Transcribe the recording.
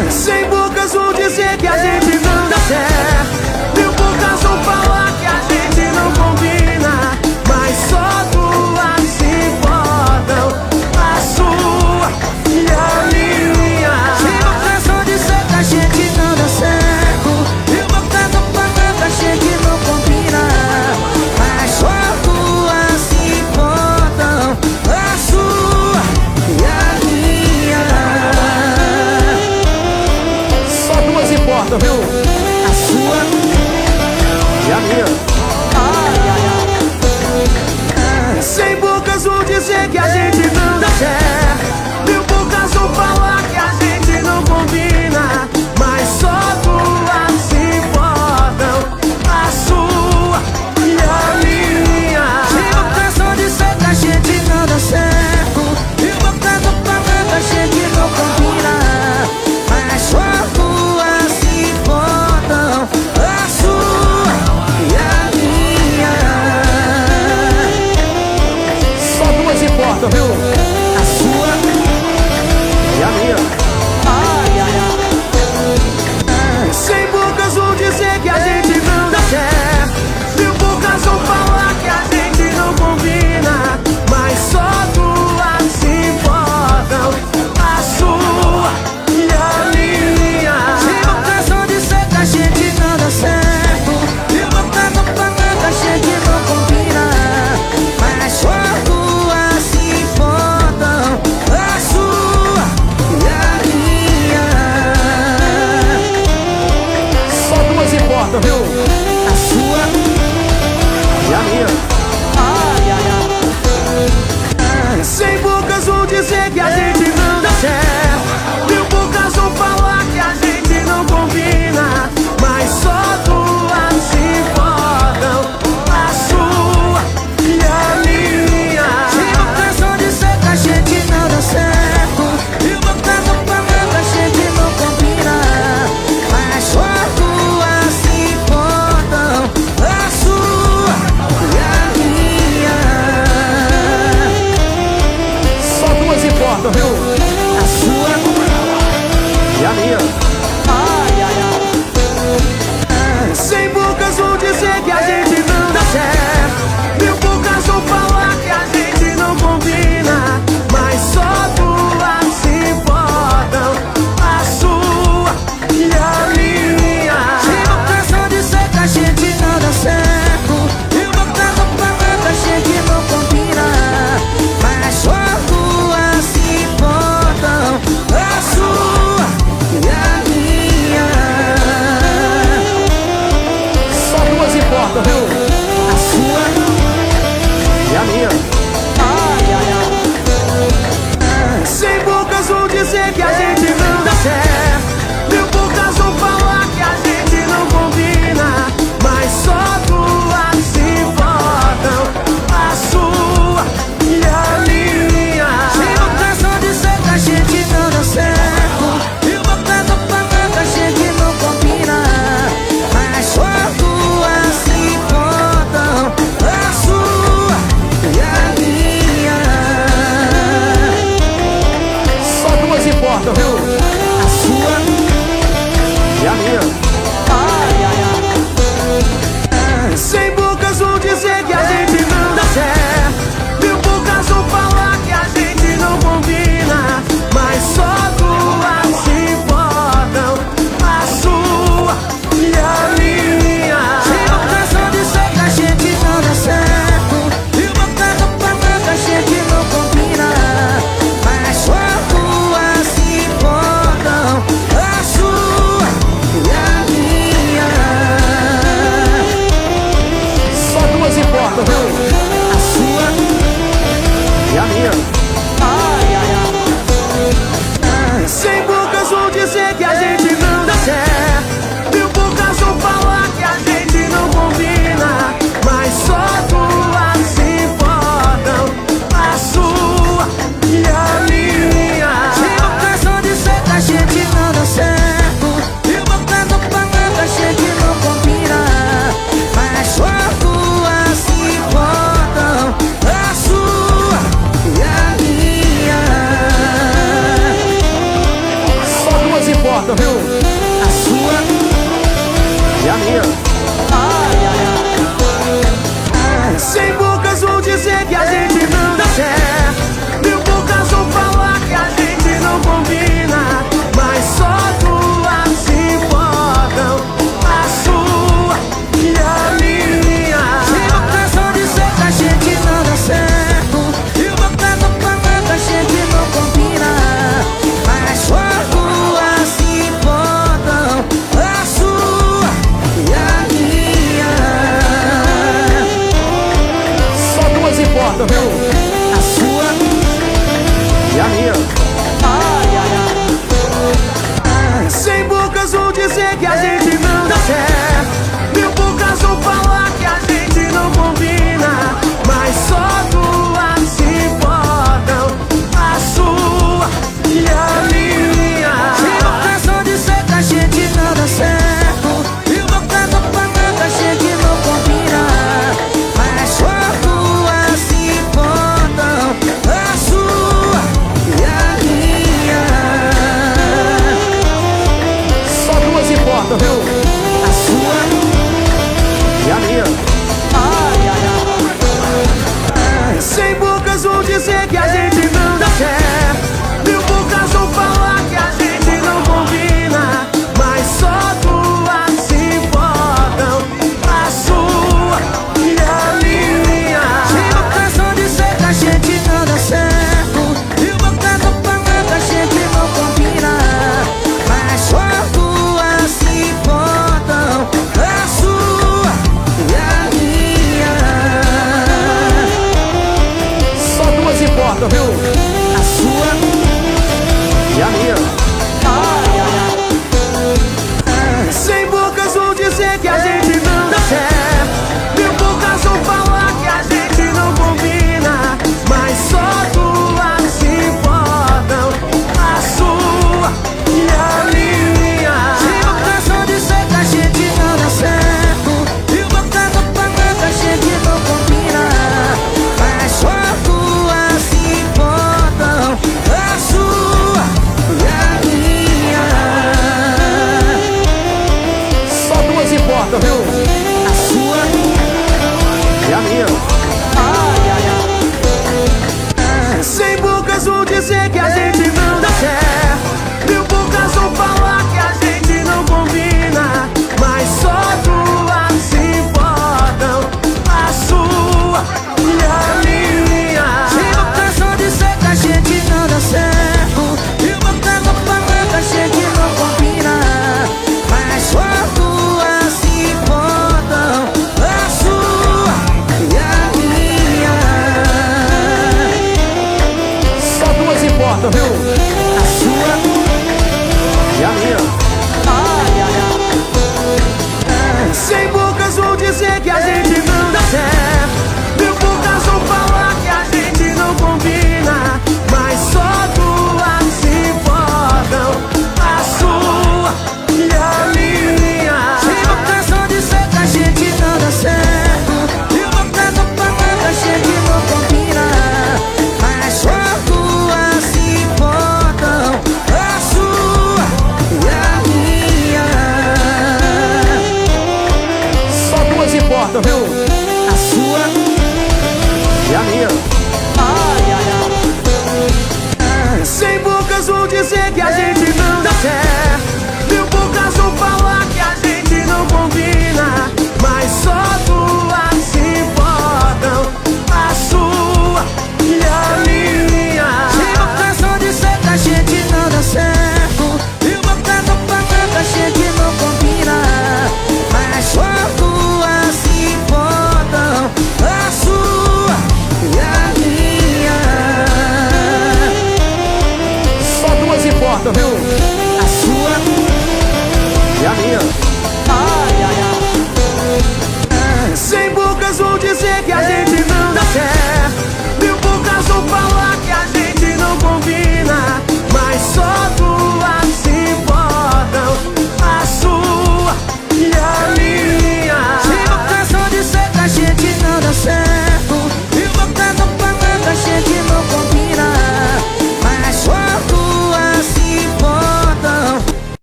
Cem bocas vão dizer que a gente não dá certo, mil bocas vão falar que a gente não combina, mas só duas se importam, a sua e a minha. Cem bocas vão dizer que a gente não dá certo, mil bocas vão falar que a gente não combina, mas só duas se importam, a sua e a minha. Só duas importam, viu? A sua E a minha. ai, ai, ai. Cem bocas vão dizer que a gente não dá certo, mil bocas vão falar que a gente não combina, mas só duas se importam, a sua e a minha. Cem bocas vão dizer que a gente não dá certo, mil bocas vão falar que a gente não combina, mas só duas se importam, a sua e a minha. Só duas importam, viu? A sua E a minha. ai, ai, ai. Cem bocas vão dizer que a gente não dá certo, mil bocas vão falar que a gente não combina, mas só duas se importam, a sua e a minha. Cem bocas vão dizer que a gente não dá certo, mil bocas vão falar que a gente não combina, mas só duas se importam, a sua e a minha. Só duas importam, viu? A sua E a minha. ai, ai, ai. Cem bocas vão dizer que a gente não dá certo, mil bocas vão falar que a gente não combina, mas só duas se importam, a sua e a minha. Cem bocas vão dizer que a gente não dá certo, mil bocas vão falar que a gente não combina, mas só duas se importam, a sua e a minha. Só duas importam, viu? A sua E a minha. ai, ai, ai. Cem bocas vão dizer que a gente não dá certo, mil bocas vão falar que a gente não combina, mas só duas se importam, a sua e a minha. Cem bocas vão dizer que a gente não dá certo, mil bocas vão falar que a gente não combina, mas só duas se importam, a sua e a minha. importam, viu? A sua E a minha. ai, ai, ai. Sem bocas vão dizer que a gente não dá certo. Mil bocas vão falar que a gente não combina, mas só duas se importam, a sua e a minha. Sem bocas vão dizer que a gente não dá certo. Mil bocas vão falar que a gente não combina, mas só duas se importam, a sua e a minha. Só duas importam, viu? A sua E a minha. ai, ai, ai. Sem bocas vão dizer que a gente não dá certo. Mil bocas vão falar que a gente não combina, mas só duas se importam, a sua e a minha. Sem bocas vão dizer que a gente não dá certo. Mil bocas vão falar que a gente não combina, mas só duas se importam, a sua e a minha. Só duas importam, viu?